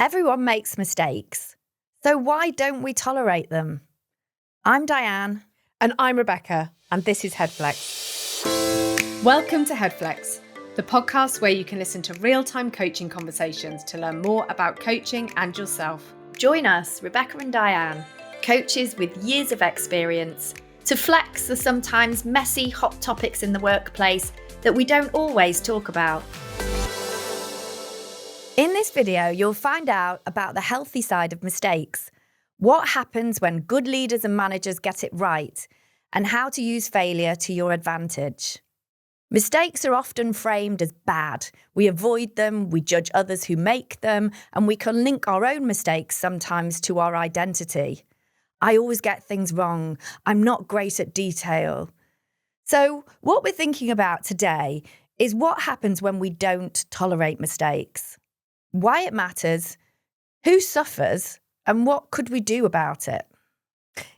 Everyone makes mistakes, so why don't we tolerate them? I'm Diane. And I'm Rebecca, and this is Headflex. Welcome to Headflex, the podcast where you can listen to real-time coaching conversations to learn more about coaching and yourself. Join us, Rebecca and Diane, coaches with years of experience, to flex the sometimes messy hot topics in the workplace that we don't always talk about. In this video, you'll find out about the healthy side of mistakes, what happens when good leaders and managers get it right, and how to use failure to your advantage. Mistakes are often framed as bad. We avoid them, we judge others who make them, and we can link our own mistakes sometimes to our identity. I always get things wrong. I'm not great at detail. So what we're thinking about today is what happens when we don't tolerate mistakes, why it matters, who suffers, and what could we do about it?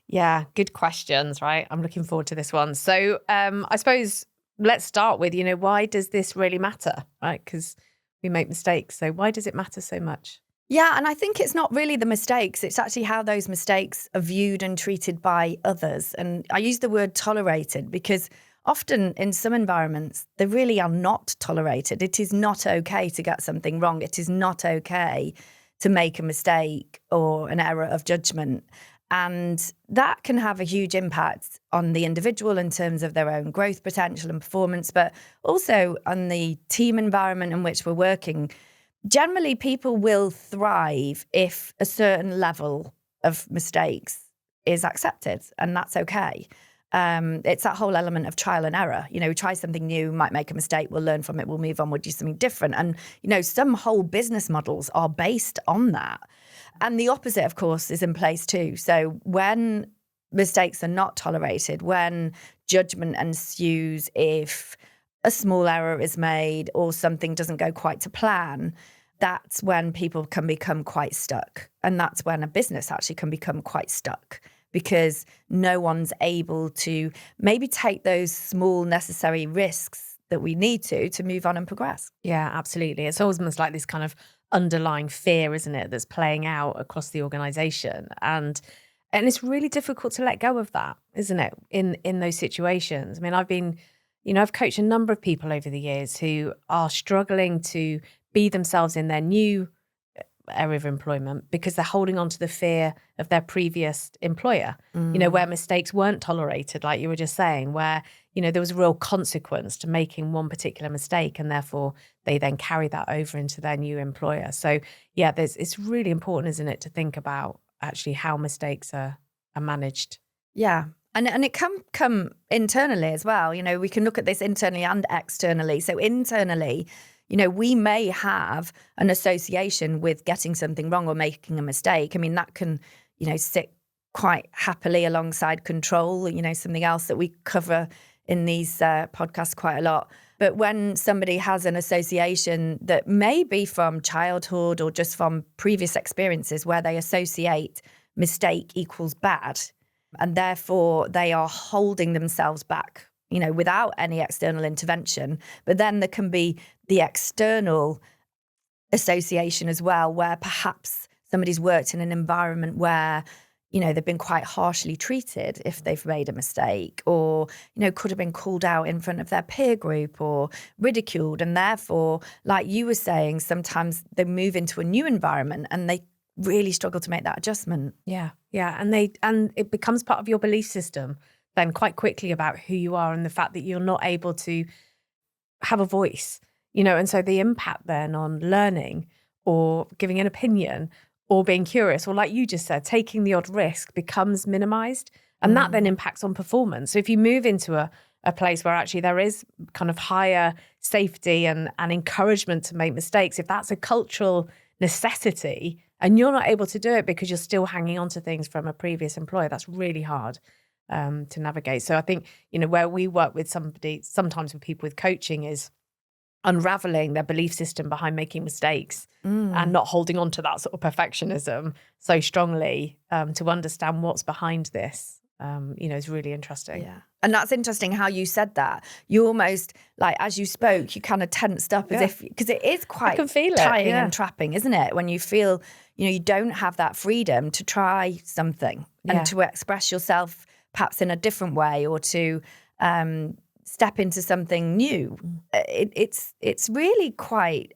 Yeah, good questions, right? I'm looking forward to this one. So I suppose let's start with, why does this really matter, right? Because we make mistakes. So why does it matter so much? Yeah, and I think it's not really the mistakes. It's actually how those mistakes are viewed and treated by others. And I use the word tolerated because often in some environments, they really are not tolerated. It is not okay to get something wrong. It is not okay to make a mistake or an error of judgment. And that can have a huge impact on the individual in terms of their own growth potential and performance, but also on the team environment in which we're working. Generally, people will thrive if a certain level of mistakes is accepted, and that's okay. It's that whole element of trial and error. We try something new, might make a mistake, we'll learn from it, we'll move on, we'll do something different. And, some whole business models are based on that. And the opposite, of course, is in place too. So when mistakes are not tolerated, when judgment ensues if a small error is made or something doesn't go quite to plan, that's when people can become quite stuck. And that's when a business actually can become quite stuck, because no one's able to maybe take those small necessary risks that we need to move on and progress. Yeah, absolutely. It's almost like this kind of underlying fear, isn't it, that's playing out across the organization. And it's really difficult to let go of that, isn't it, in those situations. I mean, I've coached a number of people over the years who are struggling to be themselves in their new area of employment because they're holding on to the fear of their previous employer, where mistakes weren't tolerated, like you were just saying, where, there was a real consequence to making one particular mistake, and therefore they then carry that over into their new employer. So yeah, it's really important, isn't it, to think about actually how mistakes are managed. Yeah. And it can come internally as well. We can look at this internally and externally. So internally, we may have an association with getting something wrong or making a mistake. I mean, that can, sit quite happily alongside control, something else that we cover in these podcasts quite a lot. But when somebody has an association that may be from childhood or just from previous experiences where they associate mistake equals bad, and therefore they are holding themselves back, without any external intervention. But then there can be the external association as well, where perhaps somebody's worked in an environment where, they've been quite harshly treated if they've made a mistake, or, could have been called out in front of their peer group or ridiculed. And therefore, like you were saying, sometimes they move into a new environment and they really struggle to make that adjustment. Yeah. And it becomes part of your belief system then quite quickly about who you are and the fact that you're not able to have a voice, and so the impact then on learning or giving an opinion or being curious, or like you just said, taking the odd risk becomes minimized, and that then impacts on performance. So if you move into a place where actually there is kind of higher safety and encouragement to make mistakes, if that's a cultural necessity and you're not able to do it because you're still hanging on to things from a previous employer, that's really hard to navigate. So I think, where we work with sometimes with people with coaching, is unraveling their belief system behind making mistakes and not holding on to that sort of perfectionism so strongly, to understand what's behind this is really interesting. Yeah. And that's interesting how you said that. You almost, like, as you spoke, you kind of tensed up as if, because it is quite can feel it, tying and trapping, isn't it? When you feel, you don't have that freedom to try something and to express yourself perhaps in a different way, or to step into something new. It's really quite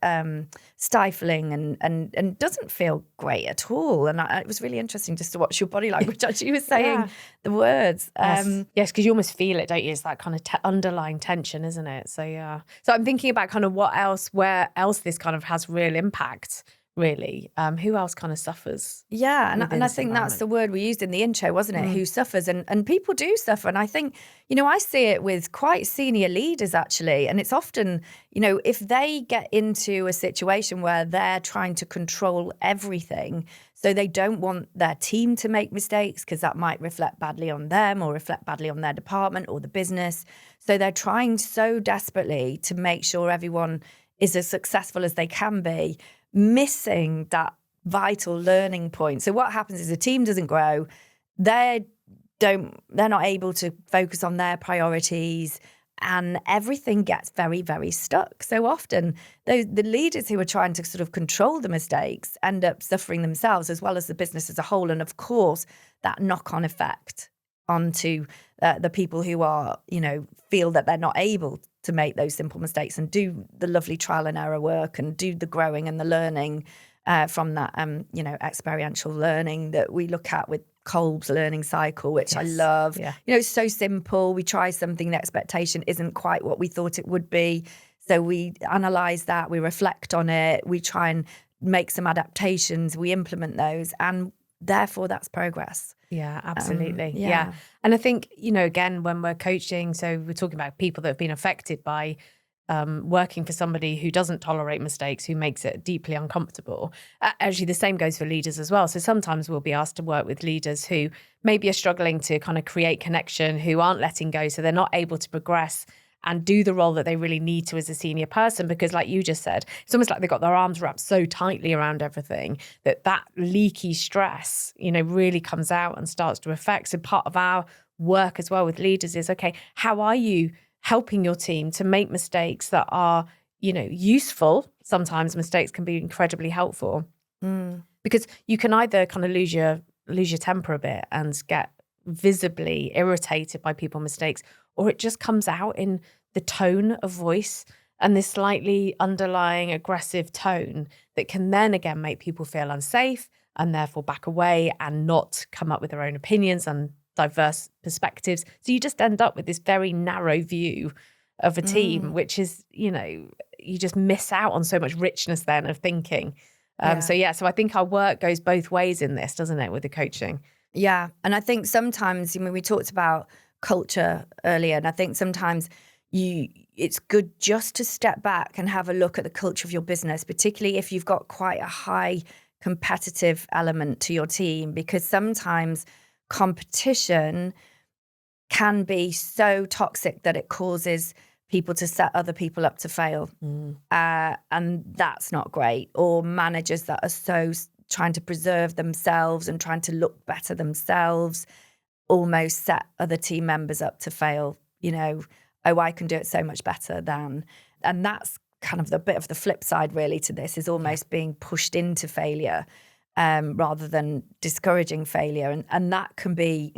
stifling and doesn't feel great at all. And it was really interesting just to watch your body language as you were saying the words. Yes, because you almost feel it, don't you? It's that kind of underlying tension, isn't it? So yeah. So I'm thinking about kind of where else this kind of has real impact. Really, who else kind of suffers? Yeah, and I think that's the word we used in the intro, wasn't it? Who suffers, and people do suffer. And I think, I see it with quite senior leaders actually, and it's often, if they get into a situation where they're trying to control everything, so they don't want their team to make mistakes because that might reflect badly on them or reflect badly on their department or the business. So they're trying so desperately to make sure everyone is as successful as they can be, missing that vital learning point. So what happens is the team doesn't grow. They're not able to focus on their priorities, and everything gets very, very stuck. So often the leaders who are trying to sort of control the mistakes end up suffering themselves, as well as the business as a whole. And of course, that knock-on effect onto the people who are, feel that they're not able to make those simple mistakes and do the lovely trial and error work and do the growing and the learning from that, experiential learning that we look at with Kolb's learning cycle, which I love. Yeah. It's so simple. We try something, the expectation isn't quite what we thought it would be. So we analyze that, we reflect on it, we try and make some adaptations, we implement those, and therefore that's progress. Yeah, absolutely. Yeah. And I think, again, when we're coaching, so we're talking about people that have been affected by working for somebody who doesn't tolerate mistakes, who makes it deeply uncomfortable. Actually, the same goes for leaders as well. So sometimes we'll be asked to work with leaders who maybe are struggling to kind of create connection, who aren't letting go, so they're not able to progress and do the role that they really need to as a senior person, because like you just said, it's almost like they've got their arms wrapped so tightly around everything that leaky stress, really comes out and starts to affect. So part of our work as well with leaders is, okay, how are you helping your team to make mistakes that are, useful? Sometimes mistakes can be incredibly helpful because you can either kind of lose your temper a bit and get visibly irritated by people's mistakes, or it just comes out in the tone of voice and this slightly underlying aggressive tone that can then again make people feel unsafe and therefore back away and not come up with their own opinions and diverse perspectives. So you just end up with this very narrow view of a team, which is, you just miss out on so much richness then of thinking. So I think our work goes both ways in this, doesn't it, with the coaching? Yeah. And I think sometimes, we talked about culture earlier, and I think sometimes it's good just to step back and have a look at the culture of your business, particularly if you've got quite a high competitive element to your team, because sometimes competition can be so toxic that it causes people to set other people up to fail. And that's not great. Or managers that are so trying to preserve themselves and trying to look better themselves almost set other team members up to fail. I can do it so much better than. And that's kind of the bit of the flip side really to this, is almost being pushed into failure rather than discouraging failure. And that can be,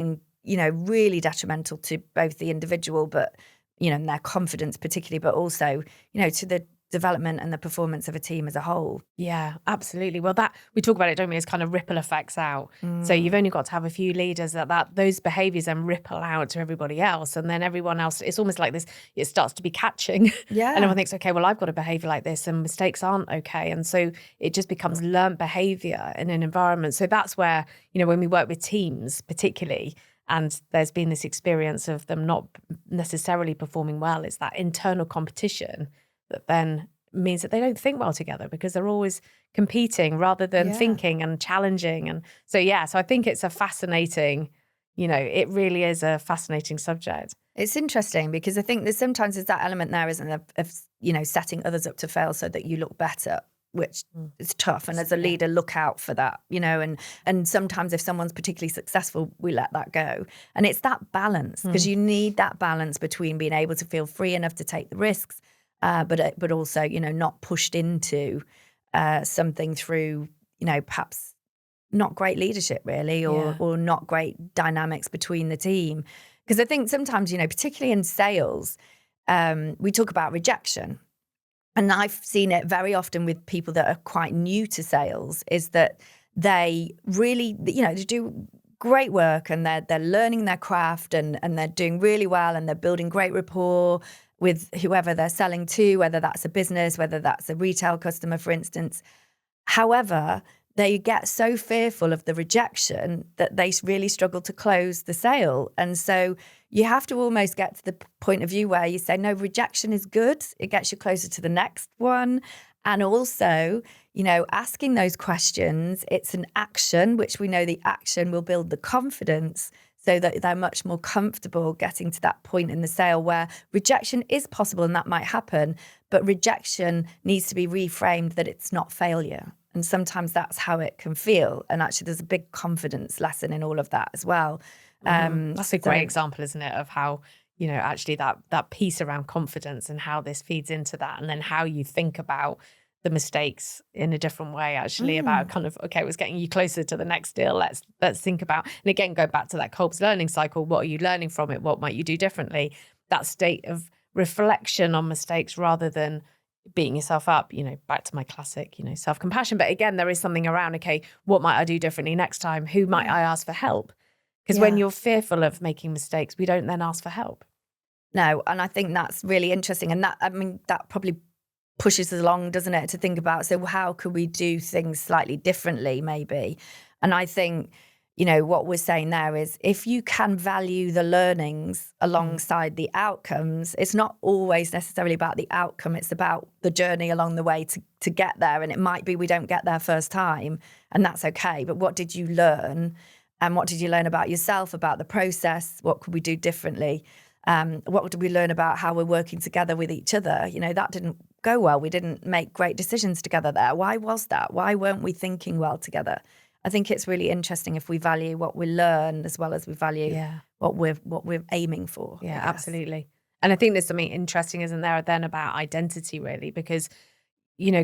really detrimental to both the individual, but, and their confidence particularly, but also, to the development and the performance of a team as a whole. Yeah, absolutely. Well, that we talk about it, don't we, as kind of ripple effects out. So you've only got to have a few leaders that those behaviors then ripple out to everybody else, and then everyone else, it's almost like this, it starts to be catching. Yeah. And everyone thinks, okay, well, I've got a behavior like this and mistakes aren't okay. And so it just becomes learned behavior in an environment. So that's where, when we work with teams particularly, and there's been this experience of them not necessarily performing well, it's that internal competition that then means that they don't think well together because they're always competing rather than thinking and challenging. And so I think it's a fascinating, it really is a fascinating subject. It's interesting because I think there's that element there, isn't there, of setting others up to fail so that you look better. which is tough. And as a leader, look out for that, and sometimes if someone's particularly successful, we let that go. And it's that balance, because you need that balance between being able to feel free enough to take the risks, but also, not pushed into something through, perhaps not great leadership really, or not great dynamics between the team. Because I think sometimes, particularly in sales, we talk about rejection. And I've seen it very often with people that are quite new to sales, is that they really, they do great work, and they're learning their craft, and they're doing really well, and they're building great rapport with whoever they're selling to, whether that's a business, whether that's a retail customer, for instance. However, they get so fearful of the rejection that they really struggle to close the sale. And so you have to almost get to the point of view where you say, no, rejection is good. It gets you closer to the next one. And also, asking those questions, it's an action, which we know the action will build the confidence, so that they're much more comfortable getting to that point in the sale where rejection is possible and that might happen, but rejection needs to be reframed that it's not failure. And sometimes that's how it can feel. And actually there's a big confidence lesson in all of that as well. That's a great example, isn't it, of how, actually that piece around confidence and how this feeds into that, and then how you think about the mistakes in a different way, actually, about kind of, okay, it was getting you closer to the next deal. Let's think about, and again, go back to that Kolb's learning cycle. What are you learning from it? What might you do differently? That state of reflection on mistakes rather than beating yourself up, back to my classic, self-compassion. But again, there is something around, okay, what might I do differently next time? Who might I ask for help? Because when you're fearful of making mistakes, we don't then ask for help. No, and I think that's really interesting. And that probably pushes us along, doesn't it, to think about, so how could we do things slightly differently maybe? And I think, what we're saying there is, if you can value the learnings alongside the outcomes, it's not always necessarily about the outcome, it's about the journey along the way to get there. And it might be we don't get there first time, and that's okay. But what did you learn? And what did you learn about yourself, about the process? What could we do differently? What did we learn about how we're working together with each other? That didn't go well. We didn't make great decisions together there. Why was that? Why weren't we thinking well together? I think it's really interesting if we value what we learn as well as we value what we're aiming for. Yeah, absolutely. And I think there's something interesting, isn't there, then about identity, really, because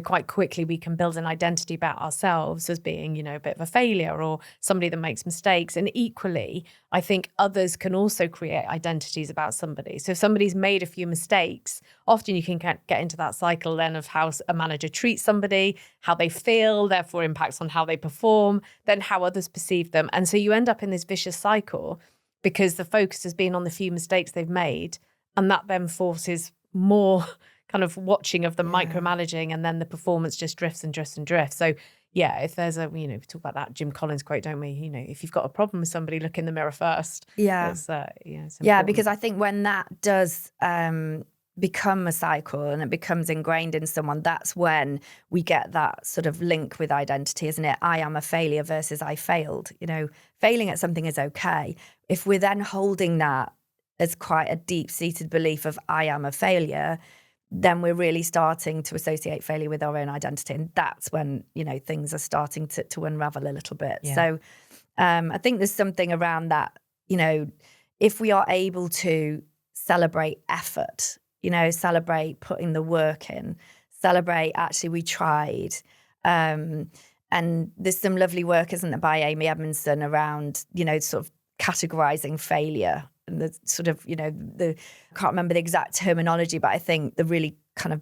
quite quickly we can build an identity about ourselves as being, a bit of a failure or somebody that makes mistakes. And equally, I think others can also create identities about somebody. So if somebody's made a few mistakes, often you can get into that cycle then of how a manager treats somebody, how they feel, therefore impacts on how they perform, then how others perceive them. And so you end up in this vicious cycle because the focus has been on the few mistakes they've made, and that then forces more kind of watching of the micromanaging, and then the performance just drifts and drifts and drifts. So if there's a, we talk about that Jim Collins quote, don't we? If you've got a problem with somebody, look in the mirror first. It's because I think when that does become a cycle and it becomes ingrained in someone, that's when we get that sort of link with identity, isn't it? I am a failure versus I failed. Failing at something is okay. If we're then holding that as quite a deep-seated belief of I am a failure, then we're really starting to associate failure with our own identity. And that's when, things are starting to unravel a little bit. Yeah. So I think there's something around that, if we are able to celebrate effort, celebrate putting the work in, celebrate actually we tried. And there's some lovely work, isn't there, by Amy Edmondson around, sort of categorizing failure. And the sort of, I can't remember the exact terminology, but I think the really kind of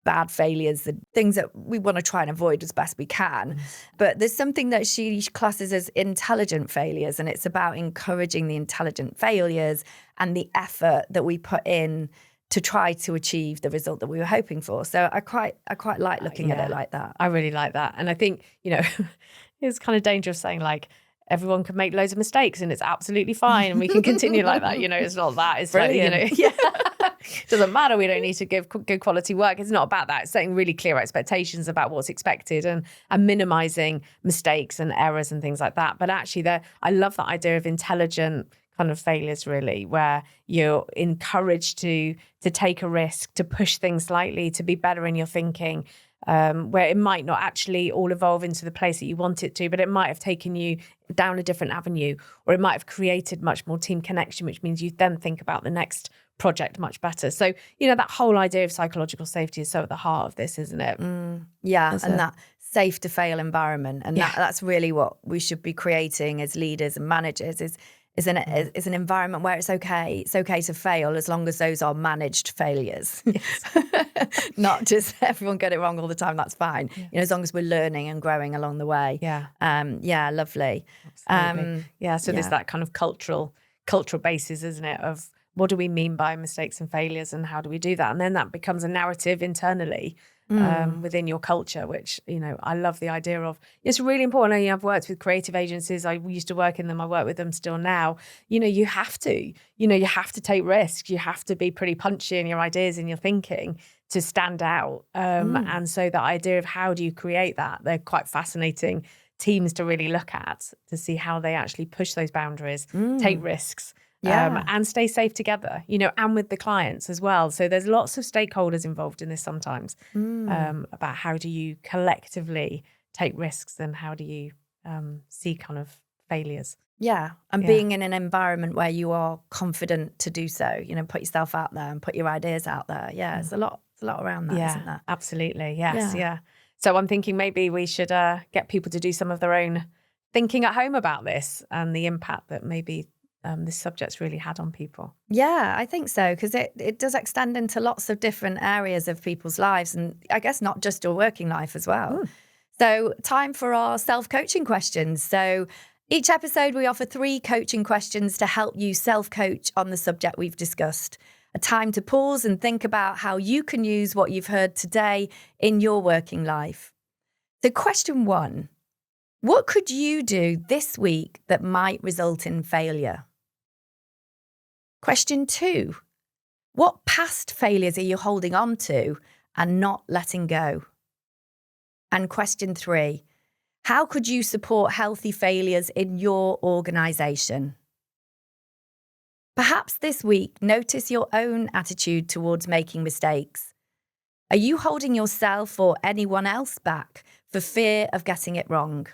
bad failures, the things that we want to try and avoid as best we can. But there's something that she classes as intelligent failures, and it's about encouraging the intelligent failures and the effort that we put in to try to achieve the result that we were hoping for. So I quite like looking at it like that. I really like that. And I think, it's kind of dangerous saying like, everyone can make loads of mistakes and it's absolutely fine and we can continue like that. It's not that. It's brilliant. It doesn't matter. We don't need to give good quality work. It's not about that. It's setting really clear expectations about what's expected and minimizing mistakes and errors and things like that. But actually, I love that idea of intelligent kind of failures, really, where you're encouraged to take a risk, to push things slightly, to be better in your thinking. where it might not actually all evolve into the place that you want it to, but it might have taken you down a different avenue, or it might have created much more team connection, which means you then think about the next project much better. So, that whole idea of psychological safety is so at the heart of this, isn't it? That safe to fail environment. And that's really what we should be creating as leaders and managers is an environment where it's okay to fail, as long as those are managed failures. Yes. Not just everyone get it wrong all the time, that's fine. Yeah. As long as we're learning and growing along the way. Yeah. Lovely. Absolutely. There's that kind of cultural basis, isn't it, of what do we mean by mistakes and failures, and how do we do that? And then that becomes a narrative internally within your culture, which, I love the idea of. It's really important. I've worked with creative agencies. I used to work in them. I work with them still now. You have to take risks. You have to be pretty punchy in your ideas and your thinking to stand out. And so the idea of how do you create that, they're quite fascinating teams to really look at, to see how they actually push those boundaries, take risks. And stay safe together, and with the clients as well. So there's lots of stakeholders involved in this sometimes, about how do you collectively take risks, and how do you see kind of failures. And being in an environment where you are confident to do so, put yourself out there and put your ideas out there. There's a lot around that, isn't there? Absolutely. Yes. So I'm thinking maybe we should get people to do some of their own thinking at home about this, and the impact that maybe this subject's really had on people. Yeah, I think so, because it does extend into lots of different areas of people's lives, and I guess not just your working life as well. So time for our self-coaching questions. So each episode we offer 3 coaching questions to help you self-coach on the subject we've discussed. A time to pause and think about how you can use what you've heard today in your working life. So question 1, what could you do this week that might result in failure? Question 2, what past failures are you holding on to and not letting go? And question 3, how could you support healthy failures in your organisation? Perhaps this week, notice your own attitude towards making mistakes. Are you holding yourself or anyone else back for fear of getting it wrong?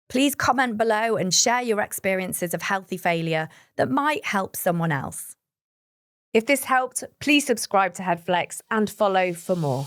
Please comment below and share your experiences of healthy failure that might help someone else. If this helped, please subscribe to Headflex and follow for more.